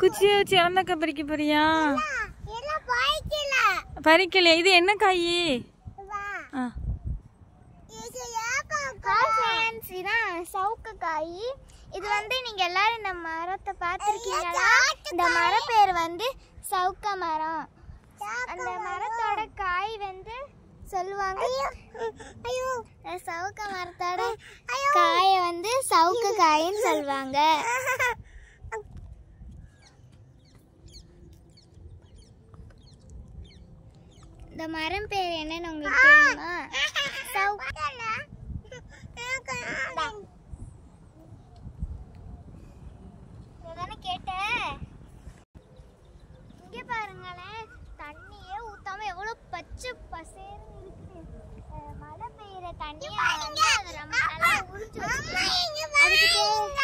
குச்சியை வச்சு இளந்தக்காய் பறிக்க போறியா? பறிக்கலையா? இது என்ன காய்? சவுக்காய். இது வந்து நீங்க எல்லாரும் இந்த மரத்தை பார்த்திருக்கீங்களா? இந்த மரம் பேர் வந்து சவுக்க மரம். அந்த மரத்தோட காய் வந்து சொல்லுவாங்க சவுக்க மரத்தோட காய வந்து சவுக்க காயின்னு சொல்லுவாங்க. இந்த மரம் பேர் என்னன்னு உங்களுக்கு தெரியுமா? கேட்ட இங்க பாருங்களேன், தண்ணியே ஊத்தாம எவ்வளவு பச்சை பசேர்னு இருக்குது. மழை பெய்யுற தண்ணியை வந்து அதை நம்ம நல்லா உறிஞ்சு வச்சுக்கலாம்.